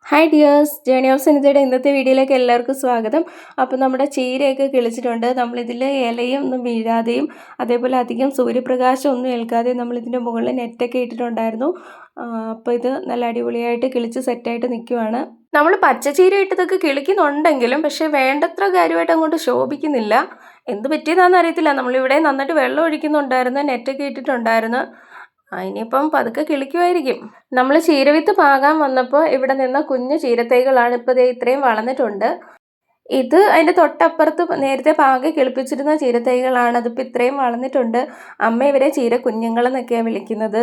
Hi dears, journey of സനിതയുടെ ഇന്നത്തെ വീഡിയോയിലേക്ക് എല്ലാവർക്കും സ്വാഗതം. അപ്പോൾ നമ്മുടെ ചീരയൊക്കെ കിളിച്ചിട്ടുണ്ട്. നമ്മളിതിൽ ഇലയും ഒന്നും വീഴാതെയും അതേപോലെ അധികം സൂര്യപ്രകാശം ഒന്നും ഏൽക്കാതെയും നമ്മളിതിൻ്റെ മുകളിൽ നെറ്റൊക്കെ ഇട്ടിട്ടുണ്ടായിരുന്നു. അപ്പോൾ ഇത് നല്ല അടിപൊളിയായിട്ട് കിളിച്ച് സെറ്റായിട്ട് നിൽക്കുവാണ്. നമ്മൾ പച്ചച്ചീര ഇട്ടതൊക്കെ കിളിക്കുന്നുണ്ടെങ്കിലും പക്ഷേ വേണ്ടത്ര കാര്യമായിട്ട് അങ്ങോട്ട് ശോഭിക്കുന്നില്ല. എന്ത് പറ്റിയതാണെന്ന് അറിയത്തില്ല. നമ്മളിവിടെ നന്നായിട്ട് വെള്ളം ഒഴിക്കുന്നുണ്ടായിരുന്നു, നെറ്റൊക്കെ ഇട്ടിട്ടുണ്ടായിരുന്നു. ഇനിയിപ്പം പതുക്കെ കിളിക്കുമായിരിക്കും. നമ്മൾ ചീരവിത്ത് പാകാൻ വന്നപ്പോൾ ഇവിടെ നിന്ന കുഞ്ഞു ചീരത്തൈകളാണ് ഇപ്പോൾ ദേ ഇത്രയും വളർന്നിട്ടുണ്ട്. ഇത് അതിൻ്റെ തൊട്ടപ്പുറത്ത് നേരത്തെ പാകി കിളിപ്പിച്ചിരുന്ന ചീരത്തൈകളാണ്. അതിപ്പോൾ ഇത്രയും വളർന്നിട്ടുണ്ട്. അമ്മ ഇവരെ ചീര കുഞ്ഞുങ്ങളെന്നൊക്കെയാണ് വിളിക്കുന്നത്.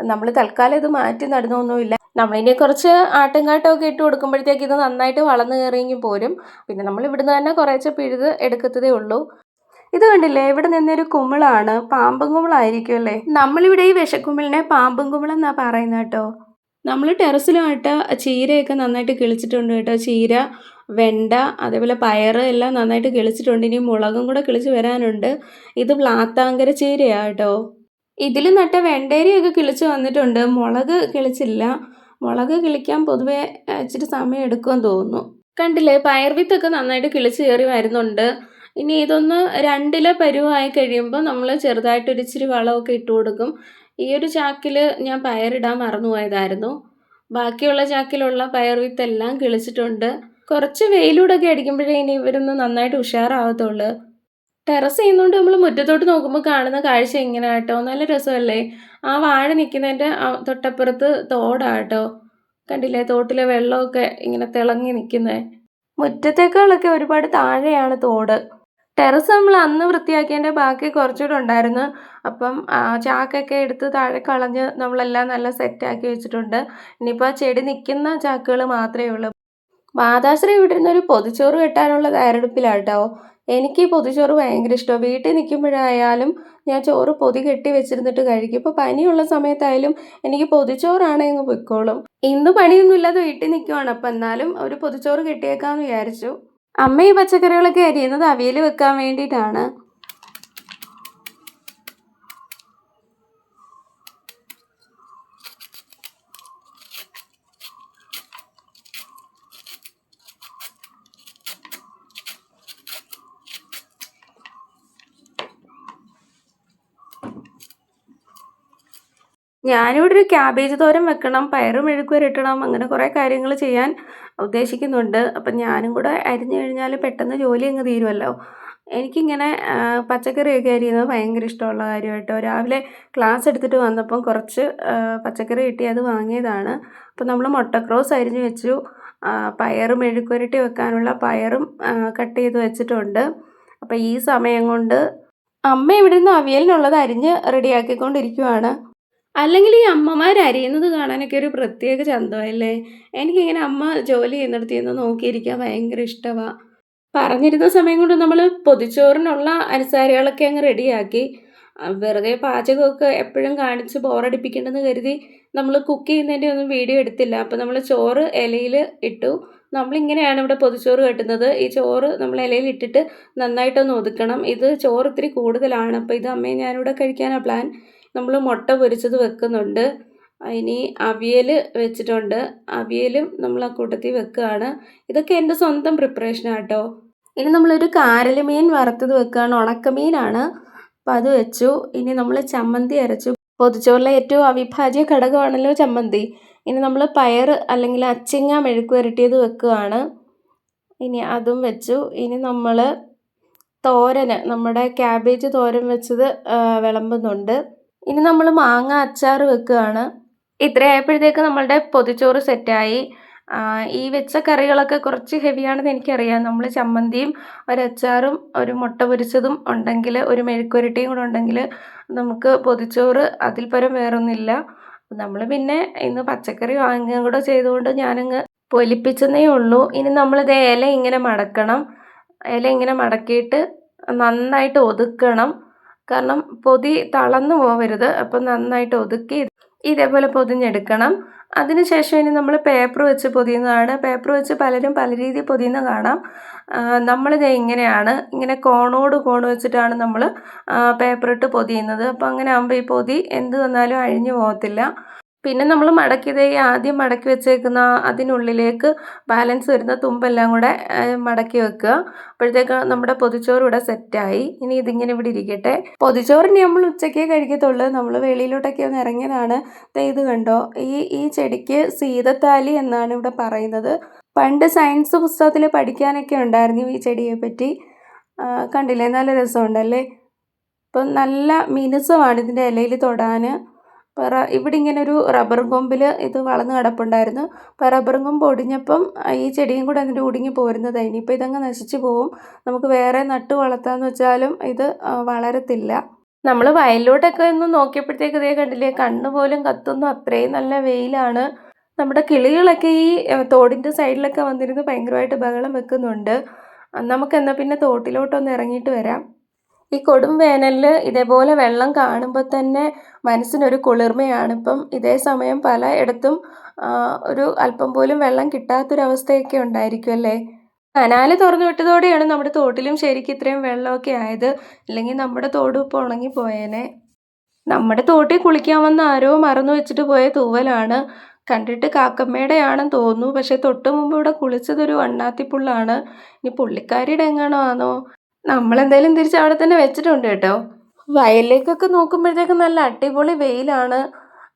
നമ്മൾ തൽക്കാലം ഇത് മാറ്റി നടന്നൊന്നുമില്ല. നമ്മളിനി കുറച്ച് ആട്ടുംകാട്ടമൊക്കെ ഇട്ട് കൊടുക്കുമ്പോഴത്തേക്ക് ഇത് നന്നായിട്ട് വളർന്നു കയറിയെങ്കിൽ പോരും. പിന്നെ നമ്മൾ ഇവിടുന്ന് തന്നെ കുറേശ്ശെ പിഴുത് എടുക്കത്തതേ ഉള്ളൂ. ഇത് കണ്ടില്ലേ, ഇവിടെ നിന്നൊരു കുമിളാണ്. പാമ്പും കുമിളായിരിക്കും അല്ലേ. നമ്മളിവിടെ ഈ വിഷക്കുമിളിനെ പാമ്പും കുമിളെന്നാണ് പറയുന്നത് കേട്ടോ. നമ്മൾ ടെറസിലുമായിട്ട് ചീരയൊക്കെ നന്നായിട്ട് കിളിച്ചിട്ടുണ്ട് കേട്ടോ. ചീര, വെണ്ട, അതേപോലെ പയർ എല്ലാം നന്നായിട്ട് കിളിച്ചിട്ടുണ്ട്. ഇനി മുളകും കൂടെ കിളിച്ച് വരാനുണ്ട്. ഇത് വ്ളാത്താങ്കര ചീരയാണ് കേട്ടോ. ഇതിൽ നട്ട വെണ്ടേരിയൊക്കെ കിളിച്ച് വന്നിട്ടുണ്ട്. മുളക് കിളിച്ചില്ല. മുളക് കിളിക്കാൻ പൊതുവെ ഇച്ചിരി സമയം എടുക്കുമെന്ന് തോന്നുന്നു. കണ്ടില്ലേ, പയർ വിത്തൊക്കെ നന്നായിട്ട് കിളിച്ച് കയറി വരുന്നുണ്ട്. ഇനി ഇതൊന്ന് 2 ഇല പരുവമായി കഴിയുമ്പോൾ നമ്മൾ ചെറുതായിട്ടൊരു ഇച്ചിരി വളമൊക്കെ ഇട്ട് കൊടുക്കും. ഈ ഒരു ചാക്കിൽ ഞാൻ പയറിടാൻ മറന്നുപോയതായിരുന്നു. ബാക്കിയുള്ള ചാക്കിലുള്ള പയർ വിത്തെല്ലാം കിളിച്ചിട്ടുണ്ട്. കുറച്ച് വെയിലൂടെയൊക്കെ അടിക്കുമ്പോഴേ ഇനി ഇവരൊന്ന് നന്നായിട്ട് ഉഷാറാവത്തുള്ളൂ. ടെറസ് ചെയ്യുന്നതുകൊണ്ട് നമ്മൾ മുറ്റത്തോട്ട് നോക്കുമ്പോൾ കാണുന്ന കാഴ്ച ഇങ്ങനെ കേട്ടോ. നല്ല രസമല്ലേ. ആ വാഴ നിൽക്കുന്നതിൻ്റെ തൊട്ടപ്പുറത്ത് തോടാട്ടോ. കണ്ടില്ലേ, തോട്ടിലെ വെള്ളമൊക്കെ ഇങ്ങനെ തിളങ്ങി നിൽക്കുന്നത്. മുറ്റത്തേക്കാളൊക്കെ ഒരുപാട് താഴെയാണ് തോട്. ടെറസ് നമ്മൾ അന്ന് വൃത്തിയാക്കിയതിൻ്റെ ബാക്കി കുറച്ചുകൂടെ ഉണ്ടായിരുന്നു. അപ്പം ചാക്കൊക്കെ എടുത്ത് താഴെ കളഞ്ഞ് നമ്മളെല്ലാം നല്ല സെറ്റാക്കി വെച്ചിട്ടുണ്ട്. ഇനിയിപ്പോൾ ആ ചെടി നിൽക്കുന്ന ചാക്കുകൾ മാത്രമേ ഉള്ളൂ. മാതാശ്രീ വീട്ടിൽ പൊതിച്ചോറ് കെട്ടാനുള്ള തയ്യാറെടുപ്പിലാട്ടോ. എനിക്ക് ഈ പൊതിച്ചോറ് ഭയങ്കര ഇഷ്ടമാണ്. വീട്ടിൽ നിൽക്കുമ്പോഴായാലും ഞാൻ ചോറ് പൊതി കെട്ടി വെച്ചിരുന്നിട്ട് കഴിക്കും. ഇപ്പോൾ പനിയുള്ള സമയത്തായാലും എനിക്ക് പൊതിച്ചോറാണെങ്കിൽ പൊയ്ക്കോളും. ഇന്ന് പണിയൊന്നുമില്ലാതെ വീട്ടിൽ നിൽക്കുവാണ്. അപ്പം എന്നാലും ഒരു പൊതിച്ചോറ് കെട്ടിയേക്കാമെന്ന് വിചാരിച്ചു. അമ്മ ഈ പച്ചക്കറികളൊക്കെ അരിയുന്നത് അവിയൽ വെക്കാൻ വേണ്ടിയിട്ടാണ്. ഞാനിവിടെ ഒരു ക്യാബേജ് തോരൻ വെക്കണം, പയറും മെഴുക്കുവരട്ടണം, അങ്ങനെ കുറേ കാര്യങ്ങൾ ചെയ്യാൻ ഉദ്ദേശിക്കുന്നുണ്ട്. അപ്പം ഞാനും കൂടെ അരിഞ്ഞു കഴിഞ്ഞാൽ പെട്ടെന്ന് ജോലി അങ്ങ് തീരുമല്ലോ. എനിക്കിങ്ങനെ പച്ചക്കറിയൊക്കെ അരിയുന്നത് ഭയങ്കര ഇഷ്ടമുള്ള കാര്യമായിട്ടോ. രാവിലെ ക്ലാസ് എടുത്തിട്ട് വന്നപ്പം കുറച്ച് പച്ചക്കറി കിട്ടി, അത് വാങ്ങിയതാണ്. അപ്പം നമ്മൾ മുട്ടക്രോസ് അരിഞ്ഞു വെച്ചു. പയറും മെഴുക്കുവരട്ടി വെക്കാനുള്ള പയറും കട്ട് ചെയ്ത് വെച്ചിട്ടുണ്ട്. അപ്പം ഈ സമയം കൊണ്ട് അമ്മ ഇവിടെ നിന്ന് അവിയലിനുള്ളത് അരിഞ്ഞ് റെഡിയാക്കിക്കൊണ്ടിരിക്കുവാണ്. അല്ലെങ്കിൽ ഈ അമ്മമാർ അരിയുന്നത് കാണാനൊക്കെ ഒരു പ്രത്യേക ചന്തമല്ലേ. എനിക്കിങ്ങനെ അമ്മ ജോലി ചെയ്യുന്നിടത്ത് നിന്ന് നോക്കിയിരിക്കാൻ ഭയങ്കര ഇഷ്ടമാണ്. പറഞ്ഞിരുന്ന സമയം കൊണ്ട് നമ്മൾ പൊതിച്ചോറിനുള്ള അനുസാരികളൊക്കെ അങ്ങ് റെഡിയാക്കി. വെറുതെ പാചകമൊക്കെ എപ്പോഴും കാണിച്ച് ബോറടിപ്പിക്കണമെന്ന് കരുതി നമ്മൾ കുക്ക് ചെയ്യുന്നതിൻ്റെ ഒന്നും വീഡിയോ എടുത്തില്ല. അപ്പോൾ നമ്മൾ ചോറ് ഇലയിൽ ഇട്ടു. നമ്മളിങ്ങനെയാണ് ഇവിടെ പൊതിച്ചോറ് കെട്ടുന്നത്. ഈ ചോറ് നമ്മൾ ഇലയിൽ ഇട്ടിട്ട് നന്നായിട്ടൊന്ന് ഒതുക്കണം. ഇത് ചോറ് ഇത്തിരി കൂടുതലാണ്. അപ്പോൾ ഇത് അമ്മയും ഞാനിവിടെ കഴിക്കാനാണ് പ്ലാൻ. നമ്മൾ മുട്ട പൊരിച്ചത് വെക്കുന്നുണ്ട്. ഇനി അവിയൽ വെച്ചിട്ടുണ്ട്. അവിയലും നമ്മൾ ആ കൂട്ടത്തിൽ വെക്കുകയാണ്. ഇതൊക്കെ എൻ്റെ സ്വന്തം പ്രിപ്പറേഷനാണ് കേട്ടോ. ഇനി നമ്മളൊരു കാരൽ മീൻ വറുത്തത് വെക്കുകയാണ്. ഉണക്കമീനാണ്. അപ്പം അത് വെച്ചു. ഇനി നമ്മൾ ചമ്മന്തി അരച്ചു. പൊതിച്ചോറിലെ ഏറ്റവും അവിഭാജ്യ ഘടകമാണല്ലോ ചമ്മന്തി. ഇനി നമ്മൾ പയർ അല്ലെങ്കിൽ അച്ചിങ്ങ മെഴുക്ക് വരട്ടിയത് വെക്കുകയാണ്. ഇനി അതും വെച്ചു. ഇനി നമ്മൾ തോരന്, നമ്മുടെ ക്യാബേജ് തോരൻ വെച്ചത് വിളമ്പുന്നുണ്ട്. ഇനി നമ്മൾ മാങ്ങ അച്ചാർ വെക്കുകയാണ്. ഇത്രയായപ്പോഴത്തേക്ക് നമ്മളുടെ പൊതിച്ചോറ് സെറ്റായി. ഈ വെച്ച കറികളൊക്കെ കുറച്ച് ഹെവിയാണെന്ന് എനിക്കറിയാം. നമ്മൾ ചമ്മന്തിയും ഒരച്ചാറും ഒരു മുട്ട പൊരിച്ചതും ഉണ്ടെങ്കിൽ, ഒരു മെഴുക്കുവരട്ടിയും കൂടെ ഉണ്ടെങ്കിൽ നമുക്ക് പൊതിച്ചോറ് അതിൽ പരം വേറൊന്നുമില്ല. നമ്മൾ പിന്നെ ഇന്ന് പച്ചക്കറി വാങ്ങുകയും കൂടെ ചെയ്തുകൊണ്ട് ഞാനങ്ങ് പൊലിപ്പിച്ചെന്നേ ഉള്ളൂ. ഇനി നമ്മളിത് ഇല ഇങ്ങനെ മടക്കണം. ഇല ഇങ്ങനെ മടക്കിയിട്ട് നന്നായിട്ട് ഒതുക്കണം. കാരണം പൊതി തളർന്നു പോകരുത്. അപ്പം നന്നായിട്ട് ഒതുക്കി ഇതേപോലെ പൊതിഞ്ഞെടുക്കണം. അതിനുശേഷം ഇനി നമ്മൾ പേപ്പർ വെച്ച് പൊതിയുന്നതാണ്. പേപ്പർ വെച്ച് പലരും പല രീതിയിൽ പൊതിയുന്ന കാണാം. നമ്മളിത് ഇങ്ങനെയാണ്, ഇങ്ങനെ കോണോട് കോണ് വെച്ചിട്ടാണ് നമ്മൾ പേപ്പർ ഇട്ട് പൊതിയുന്നത്. അപ്പോൾ അങ്ങനെ ആകുമ്പോൾ ഈ പൊതി എന്ത് വന്നാലും അഴിഞ്ഞു പോകത്തില്ല. പിന്നെ നമ്മൾ മടക്കിയത് ആദ്യം മടക്കി വെച്ചേക്കുന്ന അതിനുള്ളിലേക്ക് ബാലൻസ് വരുന്ന തുമ്പെല്ലാം കൂടെ മടക്കി വെക്കുക. അപ്പോഴത്തേക്ക് നമ്മുടെ പൊതിച്ചോറ് ഇവിടെ സെറ്റായി. ഇനി ഇതിങ്ങനെ ഇവിടെ ഇരിക്കട്ടെ. പൊതിച്ചോറിന് നമ്മൾ ഉച്ചയ്ക്കേ കഴിക്കത്തുള്ളൂ. നമ്മൾ വെളിയിലോട്ടൊക്കെ ഒന്ന് ഇറങ്ങിയതാണ്. ഇത് കണ്ടോ, ഈ ചെടിക്ക് സീതത്താലി എന്നാണ് ഇവിടെ പറയുന്നത്. പണ്ട് സയൻസ് പുസ്തകത്തിൽ പഠിക്കാനൊക്കെ ഉണ്ടായിരുന്നു ഈ ചെടിയെ പറ്റി. കണ്ടില്ലേ, നല്ല രസമുണ്ടല്ലേ. ഇപ്പം നല്ല മിനുസമാണ് ഇതിൻ്റെ ഇലയിൽ തൊടാൻ. ഇവിടെ ഇങ്ങനെ ഒരു റബ്ബർ കൊമ്പിൽ ഇത് വളർന്ന് കിടപ്പുണ്ടായിരുന്നു. അപ്പോൾ റബ്ബർ കൊമ്പ് ഒടിഞ്ഞപ്പം ഈ ചെടിയും കൂടെ അതിൻ്റെ ഒടുങ്ങി പോരുന്നതാണ്. ഇനിയിപ്പോൾ ഇതങ്ങ് നശിച്ചു പോവും. നമുക്ക് വേറെ നട്ട് വളർത്താമെന്ന് വെച്ചാലും ഇത് വളരത്തില്ല. നമ്മൾ വയലിലോട്ടൊക്കെ ഒന്ന് നോക്കിയപ്പോഴത്തേക്ക് ഇതേ കണ്ടില്ലേ, കണ്ണ് പോലും കത്തുന്നു, അത്രയും നല്ല വെയിലാണ്. നമ്മുടെ കിളികളൊക്കെ ഈ തോടിൻ്റെ സൈഡിലൊക്കെ വന്നിരുന്ന് ഭയങ്കരമായിട്ട് ബഹളം വെക്കുന്നുണ്ട്. നമുക്കെന്നാൽ പിന്നെ തോട്ടിലോട്ടൊന്ന് ഇറങ്ങിയിട്ട് വരാം. ഈ കൊടും വേനലിൽ ഇതേപോലെ വെള്ളം കാണുമ്പോൾ തന്നെ മനസ്സിനൊരു കുളിർമയാണ്. ഇപ്പം ഇതേ സമയം പലയിടത്തും ഒരു അല്പം പോലും വെള്ളം കിട്ടാത്തൊരവസ്ഥയൊക്കെ ഉണ്ടായിരിക്കും അല്ലേ. കനാൽ തുറന്നു വിട്ടതോടെയാണ് നമ്മുടെ തോട്ടിലും ശരിക്കും ഇത്രയും വെള്ളമൊക്കെ ആയത്. ഇല്ലെങ്കിൽ നമ്മുടെ തോട് ഇപ്പോൾ ഉണങ്ങിപ്പോയേനെ. നമ്മുടെ തോട്ടിൽ കുളിക്കാൻ വന്ന ആരോ മറന്നു വെച്ചിട്ട് പോയ തൂവലാണ്. കണ്ടിട്ട് കാക്കമ്മയുടെ ആണെന്ന് തോന്നുന്നു. പക്ഷെ തൊട്ട് മുമ്പ് ഇവിടെ കുളിച്ചതൊരു വണ്ണാത്തിപ്പുള്ളാണ്. ഇനി പുള്ളിക്കാരിയുടെ എങ്ങാണോ ആണോ. നമ്മളെന്തായാലും തിരിച്ച് അവിടെ തന്നെ വെച്ചിട്ടുണ്ട് കേട്ടോ. വയലിലേക്കൊക്കെ നോക്കുമ്പോഴത്തേക്കും നല്ല അടിപൊളി വെയിലാണ്.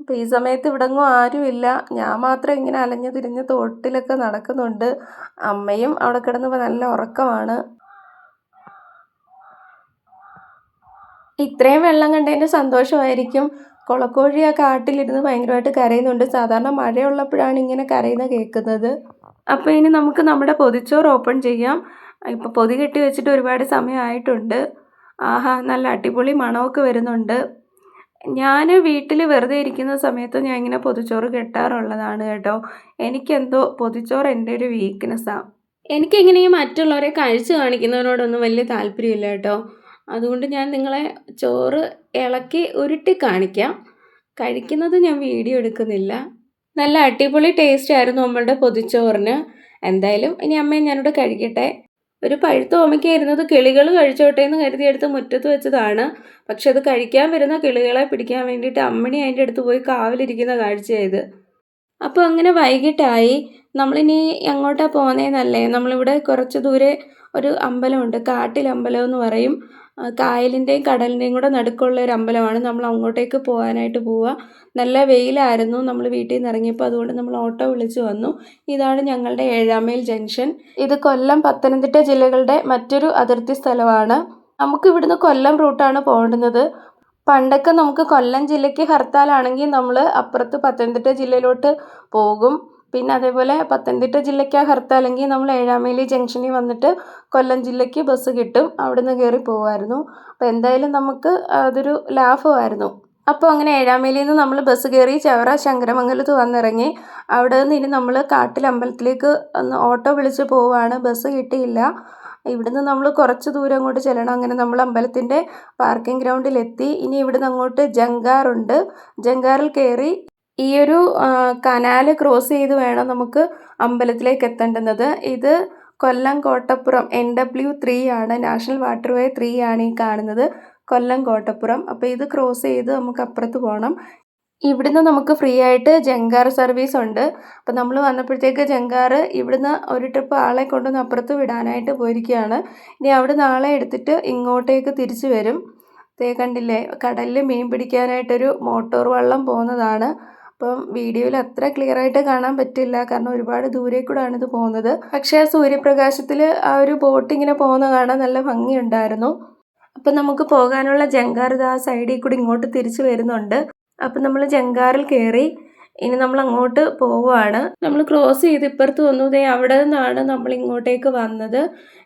അപ്പോൾ ഈ സമയത്ത് ഇവിടെങ്ങും ആരുമില്ല. ഞാൻ മാത്രം ഇങ്ങനെ അലഞ്ഞു തിരിഞ്ഞ് തോട്ടിലൊക്കെ നടക്കുന്നുണ്ട്. അമ്മയും അവിടെ കിടന്നപ്പോൾ നല്ല ഉറക്കമാണ്. ഇത്രയും വെള്ളം കണ്ടതിൻ്റെ സന്തോഷമായിരിക്കും. കുളക്കോഴി ആ കാട്ടിലിരുന്ന് ഭയങ്കരമായിട്ട് കരയുന്നുണ്ട്. സാധാരണ മഴയുള്ളപ്പോഴാണ് ഇങ്ങനെ കരയുന്നത് കേൾക്കുന്നത്. അപ്പോൾ ഇനി നമുക്ക് നമ്മുടെ പൊതിച്ചോറ് ഓപ്പൺ ചെയ്യാം. ഇപ്പോൾ പൊതി കെട്ടി വെച്ചിട്ട് ഒരുപാട് സമയമായിട്ടുണ്ട്. ആഹാ, നല്ല അടിപൊളി മണമൊക്കെ വരുന്നുണ്ട്. ഞാൻ വീട്ടിൽ വെറുതെ ഇരിക്കുന്ന സമയത്ത് ഞാൻ ഇങ്ങനെ പൊതിച്ചോറ് കെട്ടാറുള്ളതാണ് കേട്ടോ. എനിക്കെന്തോ പൊതിച്ചോറ് എൻ്റെ ഒരു വീക്ക്നെസ്സാണ്. എനിക്കിങ്ങനെ ഈ മറ്റുള്ളവരെ കഴിച്ച് കാണിക്കുന്നതിനോടൊന്നും വലിയ താല്പര്യമില്ല കേട്ടോ. അതുകൊണ്ട് ഞാൻ നിങ്ങളെ ചോറ് ഇളക്കി ഉരുട്ടി കാണിക്കാം. കഴിക്കുന്നത് ഞാൻ വീഡിയോ എടുക്കുന്നില്ല. നല്ല അടിപൊളി ടേസ്റ്റ് ആയിരുന്നു നമ്മളുടെ പൊതിച്ചോറിന്. എന്തായാലും ഇനി അമ്മയെ ഞാനിവിടെ കഴിക്കട്ടെ. ഒരു പഴുത്ത ഓമയ്ക്ക ഇരുന്നത് കിളികൾ കഴിച്ചോട്ടെ എന്ന് കരുതിയെടുത്ത് മുറ്റത്ത് വെച്ചതാണ്. പക്ഷെ അത് കഴിക്കാൻ വരുന്ന കിളികളെ പിടിക്കാൻ വേണ്ടിയിട്ട് അമ്മിണി അതിൻ്റെ അടുത്ത് പോയി കാവലിരിക്കുന്ന കാഴ്ചയായത്. അപ്പോൾ അങ്ങനെ വൈകിട്ടായി. നമ്മളിനി എങ്ങോട്ടാണ് പോകുന്നതെന്നല്ലേ, നമ്മളിവിടെ കുറച്ച് ദൂരെ ഒരു അമ്പലമുണ്ട്, കാട്ടിലമ്പലം എന്ന് പറയും. കായലിൻ്റെയും കടലിൻ്റെയും കൂടെ നടുക്കുള്ള ഒരു അമ്പലമാണ്. നമ്മൾ അങ്ങോട്ടേക്ക് പോകാനായിട്ട് പോവുക. നല്ല വെയിലായിരുന്നു നമ്മൾ വീട്ടിൽ നിന്ന് ഇറങ്ങിയപ്പോൾ, അതുകൊണ്ട് നമ്മൾ ഓട്ടോ വിളിച്ച് വന്നു. ഇതാണ് ഞങ്ങളുടെ 7 മൈൽ ജംഗ്ഷൻ. ഇത് കൊല്ലം, പത്തനംതിട്ട ജില്ലകളുടെ മറ്റൊരു അതിർത്തി സ്ഥലമാണ്. നമുക്ക് ഇവിടുന്ന് കൊല്ലം റൂട്ടാണ് പോകേണ്ടുന്നത്. പണ്ടൊക്കെ നമുക്ക് കൊല്ലം ജില്ലയ്ക്ക് ഹർത്താലാണെങ്കിൽ നമ്മൾ അപ്പുറത്ത് പത്തനംതിട്ട ജില്ലയിലോട്ട് പോകും. പിന്നെ അതേപോലെ പത്തനംതിട്ട ജില്ലയ്ക്ക് ഹർത്താലെങ്കിൽ നമ്മൾ 7 മൈൽ ജംഗ്ഷനിൽ വന്നിട്ട് കൊല്ലം ജില്ലയ്ക്ക് ബസ് കിട്ടും, അവിടെ നിന്ന് കയറി പോകുമായിരുന്നു. അപ്പോൾ എന്തായാലും നമുക്ക് അതൊരു ലാഭമായിരുന്നു. അപ്പോൾ അങ്ങനെ 7 മൈലിൽ നിന്ന് നമ്മൾ ബസ് കയറി ചവറ ശങ്കരമംഗലത്ത് വന്നിറങ്ങി. അവിടെ നിന്ന് ഇനി നമ്മൾ കാട്ടിലമ്പലത്തിലേക്ക് ഓട്ടോ വിളിച്ച് പോവുകയാണ്. ബസ് കിട്ടിയില്ല. ഇവിടുന്ന് നമ്മൾ കുറച്ച് ദൂരം അങ്ങോട്ട് ചെല്ലണം. അങ്ങനെ നമ്മൾ അമ്പലത്തിൻ്റെ പാർക്കിംഗ് ഗ്രൗണ്ടിലെത്തി. ഇനി ഇവിടുന്ന് അങ്ങോട്ട് ജങ്കാറുണ്ട്. ജങ്കാറിൽ കയറി ഈ ഒരു കനാൽ ക്രോസ് ചെയ്ത് വേണം നമുക്ക് അമ്പലത്തിലേക്ക് എത്തേണ്ടുന്നത്. ഇത് കൊല്ലം കോട്ടപ്പുറം NW3 ആണ്, നാഷണൽ വാട്ടർ വേ 3 ആണ് ഈ കാണുന്നത്, കൊല്ലം കോട്ടപ്പുറം. അപ്പോൾ ഇത് ക്രോസ് ചെയ്ത് നമുക്ക് അപ്പുറത്ത് പോകണം. ഇവിടുന്ന് നമുക്ക് ഫ്രീ ആയിട്ട് ജങ്കാർ സർവീസ് ഉണ്ട്. അപ്പോൾ നമ്മൾ വന്നപ്പോഴത്തേക്ക് ജങ്കാർ ഇവിടുന്ന് ഒരു ട്രിപ്പ് ആളെ കൊണ്ടുവന്ന് അപ്പുറത്ത് വിടാനായിട്ട് പോയിരിക്കുകയാണ്. ഇനി അവിടുന്ന് ആളെ എടുത്തിട്ട് ഇങ്ങോട്ടേക്ക് തിരിച്ചു വരും. കണ്ടില്ലേ, കടലിൽ മീൻ പിടിക്കാനായിട്ടൊരു മോട്ടോർ വള്ളം പോകുന്നതാണ്. അപ്പം വീഡിയോയിൽ അത്ര ക്ലിയർ ആയിട്ട് കാണാൻ പറ്റില്ല, കാരണം ഒരുപാട് ദൂരെ കൂടെയാണ് ഇത് പോകുന്നത്. പക്ഷേ ആ സൂര്യപ്രകാശത്തിൽ ആ ഒരു ബോട്ട് ഇങ്ങനെ പോകുന്ന കാണാൻ നല്ല ഭംഗിയുണ്ടായിരുന്നു. അപ്പം നമുക്ക് പോകാനുള്ള ജങ്കാർ ഇത് ആ സൈഡിൽ കൂടി ഇങ്ങോട്ട് തിരിച്ചു വരുന്നുണ്ട്. അപ്പം നമ്മൾ ജങ്കാറിൽ കയറി ഇനി നമ്മൾ അങ്ങോട്ട് പോവുകയാണ്. നമ്മൾ ക്രോസ് ചെയ്ത് ഇപ്പുറത്ത് വന്നു. അവിടെ നിന്നാണ് നമ്മൾ ഇങ്ങോട്ടേക്ക് വന്നത്.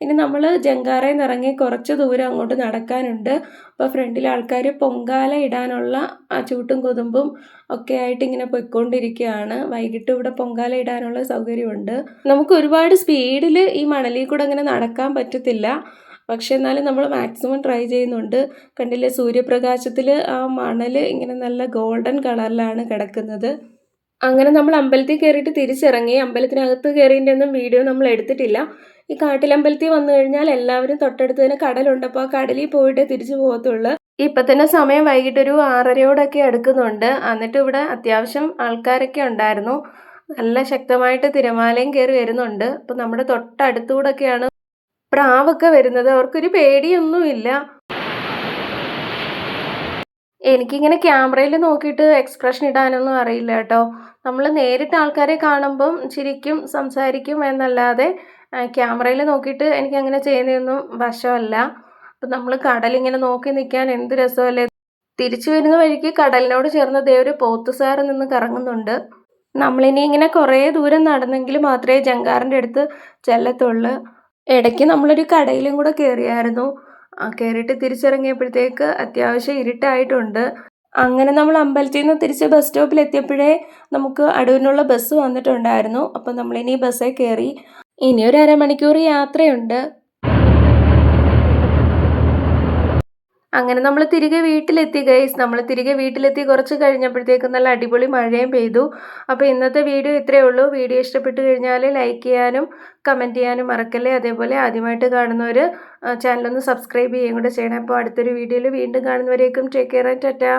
ഇനി നമ്മൾ ജങ്കാറയിൽ നിന്ന് ഇറങ്ങി കുറച്ച് ദൂരം അങ്ങോട്ട് നടക്കാനുണ്ട്. അപ്പോൾ ഫ്രണ്ടിൽ ആൾക്കാർ പൊങ്കാല ഇടാനുള്ള ചൂട്ടും കൊതുമ്പും ഒക്കെ ആയിട്ട് ഇങ്ങനെ പോയിക്കൊണ്ടിരിക്കുകയാണ്. വൈകിട്ട് ഇവിടെ പൊങ്കാല ഇടാനുള്ള സൗകര്യമുണ്ട്. നമുക്ക് ഒരുപാട് സ്പീഡിൽ ഈ മണലിൽ കൂടെ അങ്ങനെ നടക്കാൻ പറ്റത്തില്ല. പക്ഷെ എന്നാലും നമ്മൾ മാക്സിമം ട്രൈ ചെയ്യുന്നുണ്ട്. കണ്ടില്ലേ, സൂര്യപ്രകാശത്തിൽ ആ മണൽ ഇങ്ങനെ നല്ല ഗോൾഡൻ കളറിലാണ് കിടക്കുന്നത്. അങ്ങനെ നമ്മൾ അമ്പലത്തിൽ കയറിയിട്ട് തിരിച്ചിറങ്ങി. അമ്പലത്തിനകത്ത് കയറിയതിൻ്റെ ഒന്നും വീഡിയോ നമ്മൾ എടുത്തിട്ടില്ല. ഈ കാട്ടിലമ്പലത്തിൽ വന്നു കഴിഞ്ഞാൽ എല്ലാവരും തൊട്ടടുത്ത് തന്നെ കടലുണ്ട്. അപ്പോൾ ആ കടലിൽ പോയിട്ടേ തിരിച്ചു പോകത്തുള്ളൂ. ഇപ്പം തന്നെ സമയം വൈകിട്ടൊരു 6:30യോടൊക്കെ അടുക്കുന്നുണ്ട്. എന്നിട്ടും ഇവിടെ അത്യാവശ്യം ആൾക്കാരൊക്കെ ഉണ്ടായിരുന്നു. നല്ല ശക്തമായിട്ട് തിരമാലയും കയറി വരുന്നുണ്ട്. അപ്പം നമ്മുടെ തൊട്ടടുത്തൂടൊക്കെയാണ് പ്രാവൊക്കെ വരുന്നത്. അവർക്കൊരു പേടിയൊന്നുമില്ല. എനിക്കിങ്ങനെ ക്യാമറയിൽ നോക്കിയിട്ട് എക്സ്പ്രഷൻ ഇടാനൊന്നും അറിയില്ല കേട്ടോ. നമ്മൾ നേരിട്ട് ആൾക്കാരെ കാണുമ്പം ചിരിക്കും, സംസാരിക്കും എന്നല്ലാതെ ക്യാമറയിൽ നോക്കിയിട്ട് എനിക്കങ്ങനെ ചെയ്യുന്നതൊന്നും വശമല്ല. അപ്പം നമ്മൾ കടലിങ്ങനെ നോക്കി നിൽക്കാൻ എന്ത് രസമല്ലേ. തിരിച്ചു വരുന്ന വഴിക്ക് കടലിനോട് ചേർന്ന് ദേ ഒരു പോത്തുസാറ് നിന്ന് കറങ്ങുന്നുണ്ട്. നമ്മളിനി ഇങ്ങനെ കുറേ ദൂരം നടന്നെങ്കിൽ മാത്രമേ ജങ്കാറിൻ്റെ അടുത്ത് ചെല്ലത്തുള്ളൂ. ഇടയ്ക്ക് നമ്മളൊരു കടയിലും കൂടെ കയറിയായിരുന്നു. കയറിയിട്ട് തിരിച്ചിറങ്ങിയപ്പോഴത്തേക്ക് അത്യാവശ്യം ഇരുട്ടായിട്ടുണ്ട്. അങ്ങനെ നമ്മൾ അമ്പലത്തിൽ നിന്ന് തിരിച്ച് ബസ് സ്റ്റോപ്പിലെത്തിയപ്പോഴേ നമുക്ക് അടൂരിനുള്ള ബസ് വന്നിട്ടുണ്ടായിരുന്നു. അപ്പം നമ്മളിനി ബസ്സിൽ കയറി. ഇനി ഒരു അരമണിക്കൂർ യാത്രയുണ്ട്. അങ്ങനെ നമ്മൾ തിരികെ വീട്ടിലെത്തി ഗൈസ്. നമ്മൾ തിരികെ വീട്ടിലെത്തി കുറച്ച് കഴിഞ്ഞപ്പോഴത്തേക്കും നല്ല അടിപൊളി മഴയും പെയ്തു. അപ്പോൾ ഇന്നത്തെ വീഡിയോ ഇത്രയേ ഉള്ളൂ. വീഡിയോ ഇഷ്ടപ്പെട്ട് കഴിഞ്ഞാൽ ലൈക്ക് ചെയ്യാനും കമൻറ്റ് ചെയ്യാനും മറക്കല്ലേ. അതേപോലെ ആദ്യമായിട്ട് കാണുന്നവർ ചാനലൊന്ന് സബ്സ്ക്രൈബ് ചെയ്യുകയും കൂടെ ചെയ്യണം. അപ്പോൾ അടുത്തൊരു വീഡിയോയിൽ വീണ്ടും കാണുന്നവരേക്കും ടേക്ക് കെയർ ആൻഡ് ടാറ്റാ.